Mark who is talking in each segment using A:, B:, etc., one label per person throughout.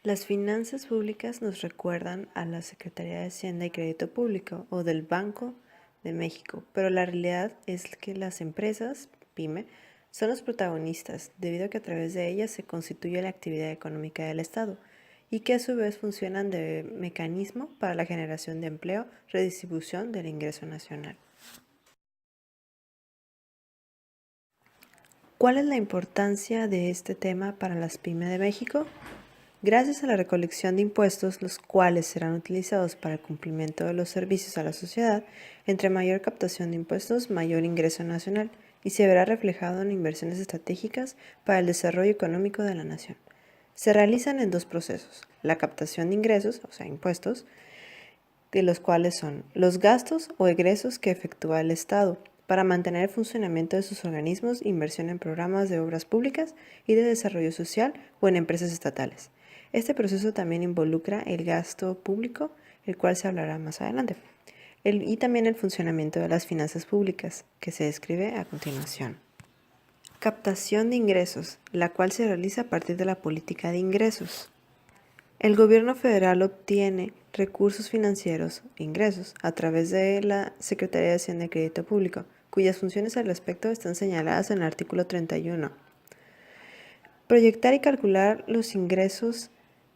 A: Las finanzas públicas nos recuerdan a la Secretaría de Hacienda y Crédito Público o del Banco de México, pero la realidad es que las empresas, PYME, son los protagonistas, debido a que a través de ellas se constituye la actividad económica del Estado y que a su vez funcionan de mecanismo para la generación de empleo, redistribución del ingreso nacional. ¿Cuál es la importancia de este tema para las PYME de México? Gracias a la recolección de impuestos, los cuales serán utilizados para el cumplimiento de los servicios a la sociedad, entre mayor captación de impuestos, mayor ingreso nacional, y se verá reflejado en inversiones estratégicas para el desarrollo económico de la nación. Se realizan en dos procesos: la captación de ingresos, o sea, impuestos, de los cuales son los gastos o egresos que efectúa el Estado para mantener el funcionamiento de sus organismos, inversión en programas de obras públicas y de desarrollo social o en empresas estatales. Este proceso también involucra el gasto público, el cual se hablará más adelante, y también el funcionamiento de las finanzas públicas, que se describe a continuación. Captación de ingresos, la cual se realiza a partir de la política de ingresos. El gobierno federal obtiene recursos financieros, ingresos, a través de la Secretaría de Hacienda y Crédito Público, cuyas funciones al respecto están señaladas en el artículo 31. Proyectar y calcular los ingresos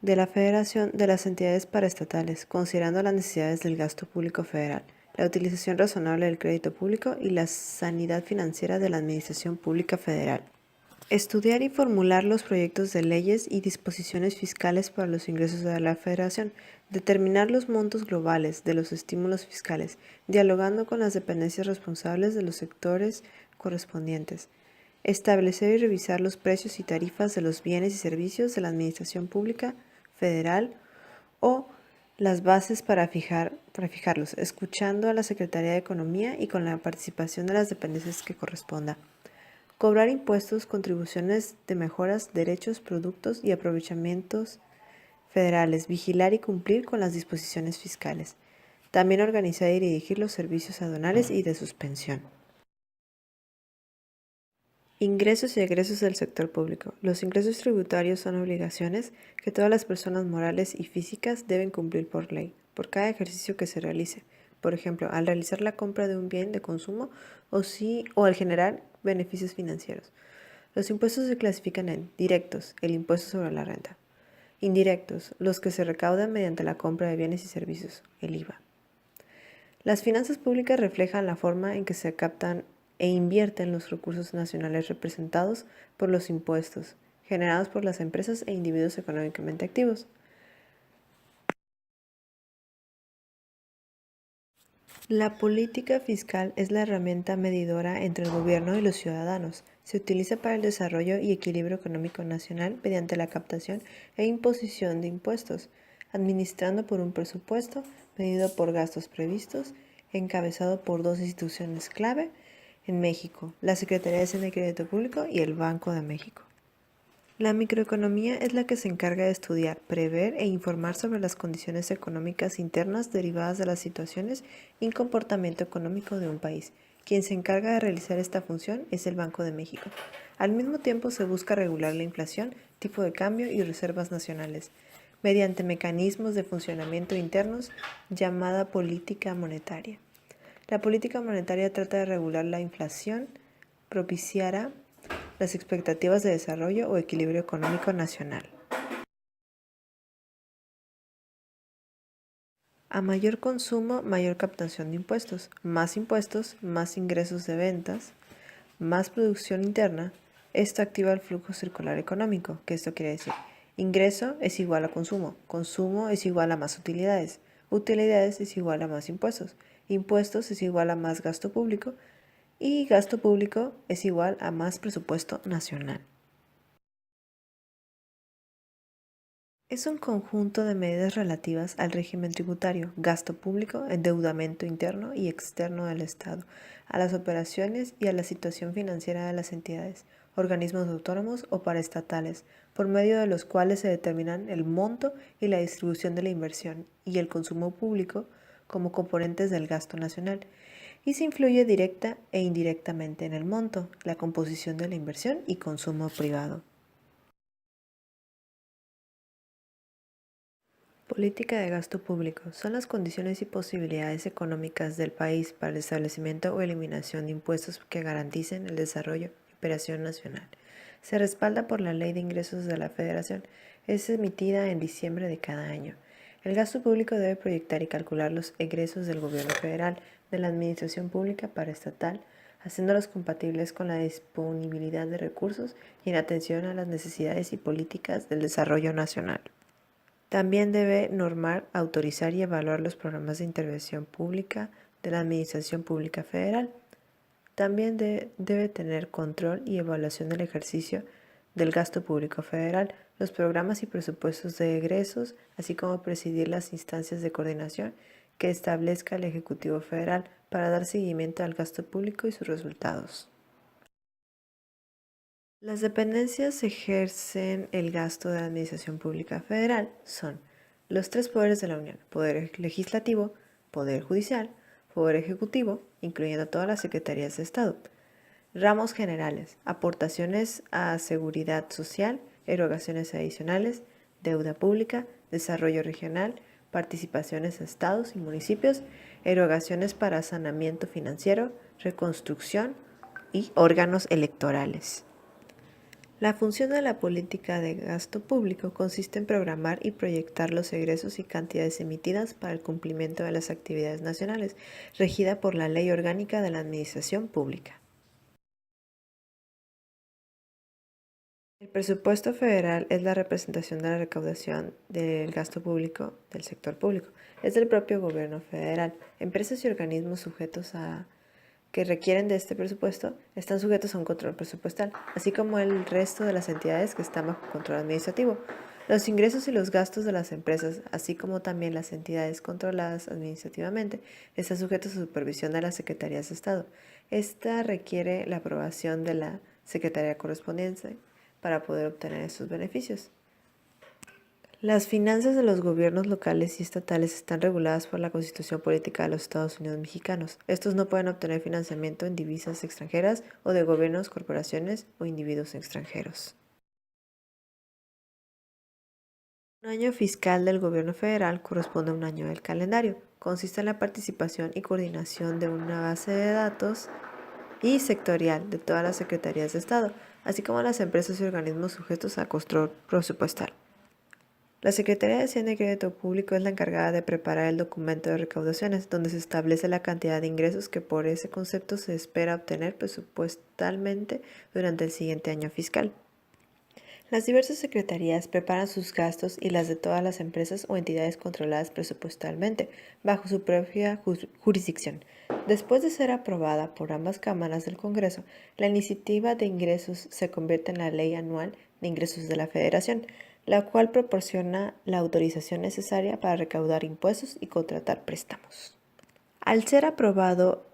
A: de la Federación de las entidades paraestatales, considerando las necesidades del gasto público federal, la utilización razonable del crédito público y la sanidad financiera de la Administración Pública Federal. Estudiar y formular los proyectos de leyes y disposiciones fiscales para los ingresos de la Federación. Determinar los montos globales de los estímulos fiscales, dialogando con las dependencias responsables de los sectores correspondientes. Establecer y revisar los precios y tarifas de los bienes y servicios de la Administración Pública Federal o las bases para fijarlos, escuchando a la Secretaría de Economía y con la participación de las dependencias que corresponda. Cobrar impuestos, contribuciones de mejoras, derechos, productos y aprovechamientos federales, vigilar y cumplir con las disposiciones fiscales. También organizar y dirigir los servicios aduanales y de suspensión. Ingresos y egresos del sector público. Los ingresos tributarios son obligaciones que todas las personas morales y físicas deben cumplir por ley, por cada ejercicio que se realice. Por ejemplo, al realizar la compra de un bien de consumo o al generar beneficios financieros. Los impuestos se clasifican en directos, el impuesto sobre la renta; indirectos, los que se recaudan mediante la compra de bienes y servicios, el IVA. Las finanzas públicas reflejan la forma en que se captan e invierten los recursos nacionales representados por los impuestos, generados por las empresas e individuos económicamente activos. La política fiscal es la herramienta medidora entre el gobierno y los ciudadanos. Se utiliza para el desarrollo y equilibrio económico nacional mediante la captación e imposición de impuestos, administrando por un presupuesto medido por gastos previstos, encabezado por dos instituciones clave en México: la Secretaría de Hacienda y Crédito Público y el Banco de México. La microeconomía es la que se encarga de estudiar, prever e informar sobre las condiciones económicas internas derivadas de las situaciones y comportamiento económico de un país. Quien se encarga de realizar esta función es el Banco de México. Al mismo tiempo se busca regular la inflación, tipo de cambio y reservas nacionales, mediante mecanismos de funcionamiento internos llamada política monetaria. La política monetaria trata de regular la inflación, propiciará las expectativas de desarrollo o equilibrio económico nacional. A mayor consumo, mayor captación de impuestos, más ingresos de ventas, más producción interna. Esto activa el flujo circular económico. ¿Qué esto quiere decir? Ingreso es igual a consumo, consumo es igual a más utilidades, utilidades es igual a más impuestos, impuestos es igual a más gasto público y gasto público es igual a más presupuesto nacional. Es un conjunto de medidas relativas al régimen tributario, gasto público, endeudamiento interno y externo del Estado, a las operaciones y a la situación financiera de las entidades, organismos autónomos o paraestatales, por medio de los cuales se determinan el monto y la distribución de la inversión y el consumo público como componentes del gasto nacional, y se influye directa e indirectamente en el monto, la composición de la inversión y consumo privado. Política de gasto público. Son las condiciones y posibilidades económicas del país para el establecimiento o eliminación de impuestos que garanticen el desarrollo y operación nacional. Se respalda por la Ley de Ingresos de la Federación. Es emitida en diciembre de cada año. El gasto público debe proyectar y calcular los egresos del gobierno federal, de la administración pública paraestatal, haciéndolos compatibles con la disponibilidad de recursos y en atención a las necesidades y políticas del desarrollo nacional. También debe normar, autorizar y evaluar los programas de intervención pública de la Administración Pública Federal. También debe tener control y evaluación del ejercicio del gasto público federal, los programas y presupuestos de egresos, así como presidir las instancias de coordinación que establezca el Ejecutivo Federal para dar seguimiento al gasto público y sus resultados. Las dependencias ejercen el gasto de la Administración Pública Federal son los tres poderes de la Unión: Poder Legislativo, Poder Judicial, Poder Ejecutivo, incluyendo todas las secretarías de Estado. Ramos generales: aportaciones a seguridad social, erogaciones adicionales, deuda pública, desarrollo regional, participaciones a estados y municipios, erogaciones para saneamiento financiero, reconstrucción y órganos electorales. La función de la política de gasto público consiste en programar y proyectar los egresos y cantidades emitidas para el cumplimiento de las actividades nacionales, regida por la Ley Orgánica de la Administración Pública. El presupuesto federal es la representación de la recaudación del gasto público del sector público. Es del propio gobierno federal. Empresas y organismos sujetos a que requieren de este presupuesto están sujetos a un control presupuestal, así como el resto de las entidades que están bajo control administrativo. Los ingresos y los gastos de las empresas, así como también las entidades controladas administrativamente, están sujetos a supervisión de las secretarías de Estado. Esta requiere la aprobación de la secretaría correspondiente para poder obtener estos beneficios. Las finanzas de los gobiernos locales y estatales están reguladas por la Constitución Política de los Estados Unidos Mexicanos. Estos no pueden obtener financiamiento en divisas extranjeras o de gobiernos, corporaciones o individuos extranjeros. Un año fiscal del gobierno federal corresponde a un año del calendario. Consiste en la participación y coordinación de una base de datos y sectorial de todas las secretarías de Estado, así como las empresas y organismos sujetos a control presupuestal. La Secretaría de Hacienda y Crédito Público es la encargada de preparar el documento de recaudaciones, donde se establece la cantidad de ingresos que por ese concepto se espera obtener presupuestalmente durante el siguiente año fiscal. Las diversas secretarías preparan sus gastos y las de todas las empresas o entidades controladas presupuestalmente, bajo su propia jurisdicción. Después de ser aprobada por ambas cámaras del Congreso, la iniciativa de ingresos se convierte en la Ley Anual de Ingresos de la Federación, la cual proporciona la autorización necesaria para recaudar impuestos y contratar préstamos. Al ser aprobado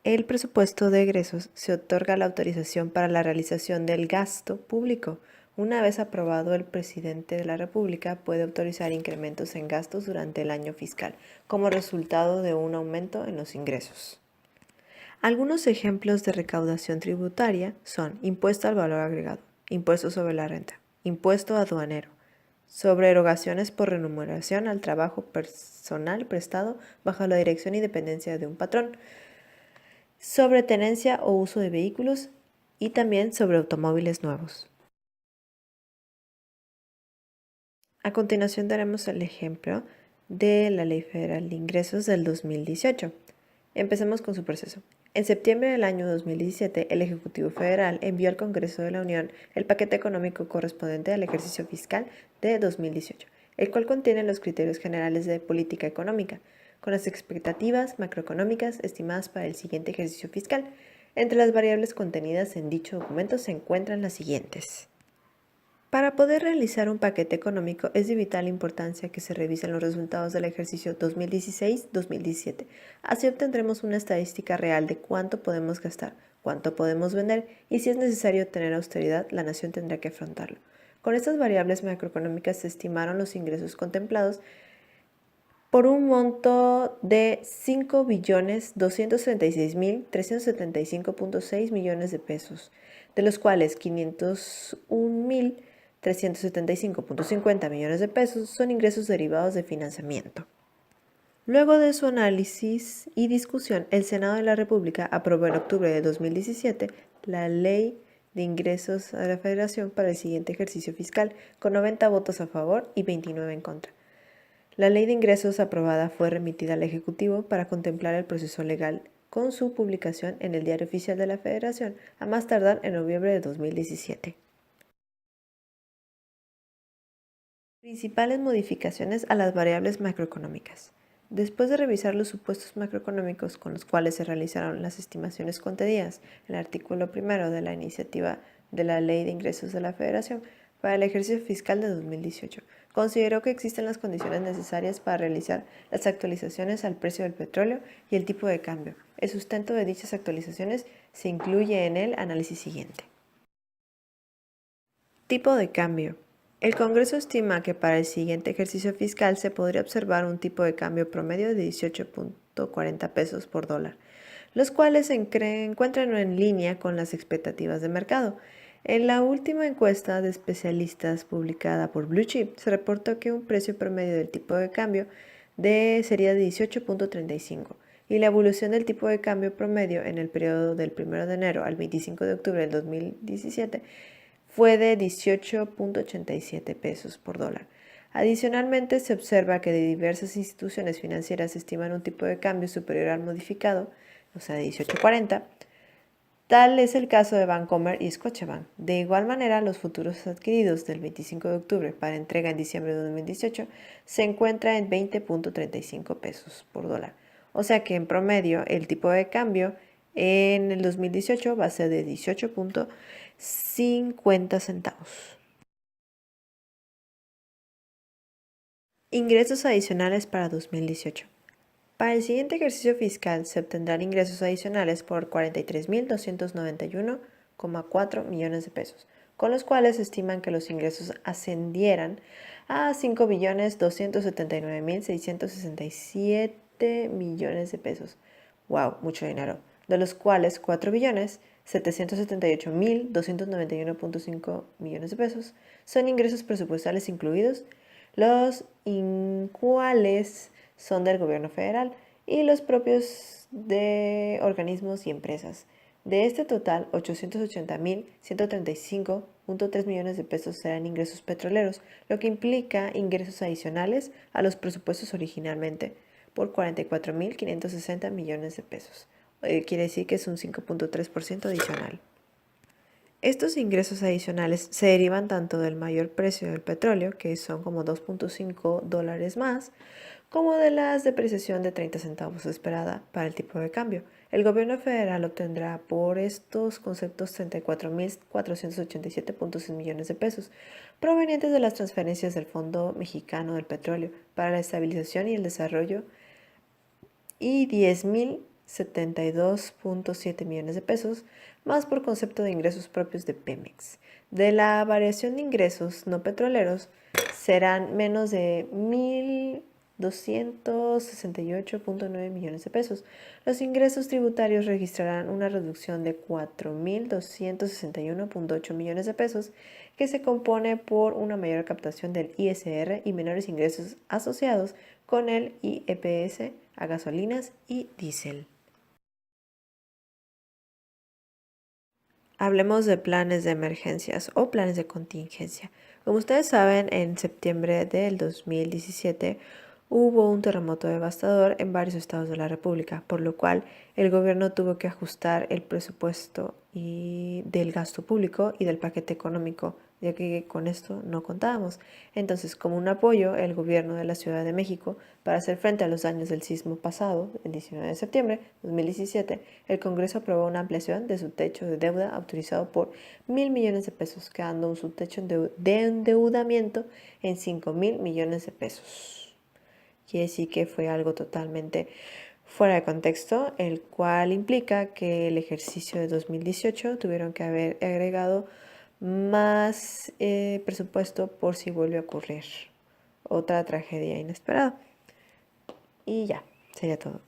A: el presupuesto de egresos, se otorga la autorización para la realización del gasto público. Una vez aprobado, el presidente de la República puede autorizar incrementos en gastos durante el año fiscal, como resultado de un aumento en los ingresos. Algunos ejemplos de recaudación tributaria son impuesto al valor agregado, impuesto sobre la renta, impuesto aduanero, sobre erogaciones por remuneración al trabajo personal prestado bajo la dirección y dependencia de un patrón, sobre tenencia o uso de vehículos y también sobre automóviles nuevos. A continuación daremos el ejemplo de la Ley Federal de Ingresos del 2018. Empecemos con su proceso. En septiembre del año 2017, el Ejecutivo Federal envió al Congreso de la Unión el paquete económico correspondiente al ejercicio fiscal de 2018, el cual contiene los criterios generales de política económica, con las expectativas macroeconómicas estimadas para el siguiente ejercicio fiscal. Entre las variables contenidas en dicho documento se encuentran las siguientes. Para poder realizar un paquete económico es de vital importancia que se revisen los resultados del ejercicio 2016-2017. Así obtendremos una estadística real de cuánto podemos gastar, cuánto podemos vender y si es necesario tener austeridad, la nación tendrá que afrontarlo. Con estas variables macroeconómicas se estimaron los ingresos contemplados por un monto de 5.236.375.6 millones de pesos, de los cuales 501.300 375.50 millones de pesos son ingresos derivados de financiamiento. Luego de su análisis y discusión, el Senado de la República aprobó en octubre de 2017 la Ley de Ingresos a la Federación para el siguiente ejercicio fiscal, con 90 votos a favor y 29 en contra. La Ley de Ingresos aprobada fue remitida al Ejecutivo para contemplar el proceso legal con su publicación en el Diario Oficial de la Federación a más tardar en noviembre de 2017. Principales modificaciones a las variables macroeconómicas. Después de revisar los supuestos macroeconómicos con los cuales se realizaron las estimaciones contenidas en el artículo 1 de la iniciativa de la Ley de Ingresos de la Federación para el ejercicio fiscal de 2018, consideró que existen las condiciones necesarias para realizar las actualizaciones al precio del petróleo y el tipo de cambio. El sustento de dichas actualizaciones se incluye en el análisis siguiente. Tipo de cambio. El Congreso estima que para el siguiente ejercicio fiscal se podría observar un tipo de cambio promedio de 18.40 pesos por dólar, los cuales se encuentran en línea con las expectativas de mercado. En la última encuesta de especialistas publicada por Blue Chip, se reportó que un precio promedio del tipo de cambio sería de 18.35 y la evolución del tipo de cambio promedio en el periodo del 1 de enero al 25 de octubre del 2017 fue de 18.87 pesos por dólar. Adicionalmente, se observa que de diversas instituciones financieras estiman un tipo de cambio superior al modificado, o sea, de 18.40. Tal es el caso de Bancomer y Scotiabank. De igual manera, los futuros adquiridos del 25 de octubre para entrega en diciembre de 2018 se encuentra en 20.35 pesos por dólar. O sea que en promedio el tipo de cambio en el 2018 va a ser de 18.50 centavos. Ingresos adicionales para 2018. Para el siguiente ejercicio fiscal se obtendrán ingresos adicionales por 43.291,4 millones de pesos, con los cuales se estiman que los ingresos ascendieran a 5.279.667 millones de pesos. ¡Wow! Mucho dinero. De los cuales 4.778.291.5 millones de pesos son ingresos presupuestales incluidos, los cuales son del gobierno federal y los propios de organismos y empresas. De este total, 880.135.3 millones de pesos serán ingresos petroleros, lo que implica ingresos adicionales a los presupuestos originalmente por 44.560 millones de pesos. Quiere decir que es un 5.3% adicional. Estos ingresos adicionales se derivan tanto del mayor precio del petróleo, que son como 2.5 dólares más, como de la depreciación de 30 centavos esperada para el tipo de cambio. El gobierno federal obtendrá por estos conceptos 34.487.6 millones de pesos, provenientes de las transferencias del Fondo Mexicano del Petróleo para la Estabilización y el Desarrollo, y 10.072.7 millones de pesos, más por concepto de ingresos propios de Pemex. De la variación de ingresos no petroleros serán menos de 1.268.9 millones de pesos. Los ingresos tributarios registrarán una reducción de 4.261.8 millones de pesos, que se compone por una mayor captación del ISR y menores ingresos asociados con el IEPS a gasolinas y diésel. Hablemos de planes de emergencias o planes de contingencia. Como ustedes saben, en septiembre del 2017 hubo un terremoto devastador en varios estados de la República, por lo cual el gobierno tuvo que ajustar el presupuesto del gasto público y del paquete económico, ya que con esto no contábamos. Entonces, como un apoyo, el gobierno de la Ciudad de México, para hacer frente a los daños del sismo pasado, el 19 de septiembre de 2017, el Congreso aprobó una ampliación de su techo de deuda autorizado por 1.000 millones de pesos, quedando un subtecho de endeudamiento en 5.000 millones de pesos. Quiere decir que fue algo totalmente fuera de contexto, el cual implica que el ejercicio de 2018 tuvieron que haber agregado más presupuesto por si vuelve a ocurrir otra tragedia inesperada. Y ya, sería todo.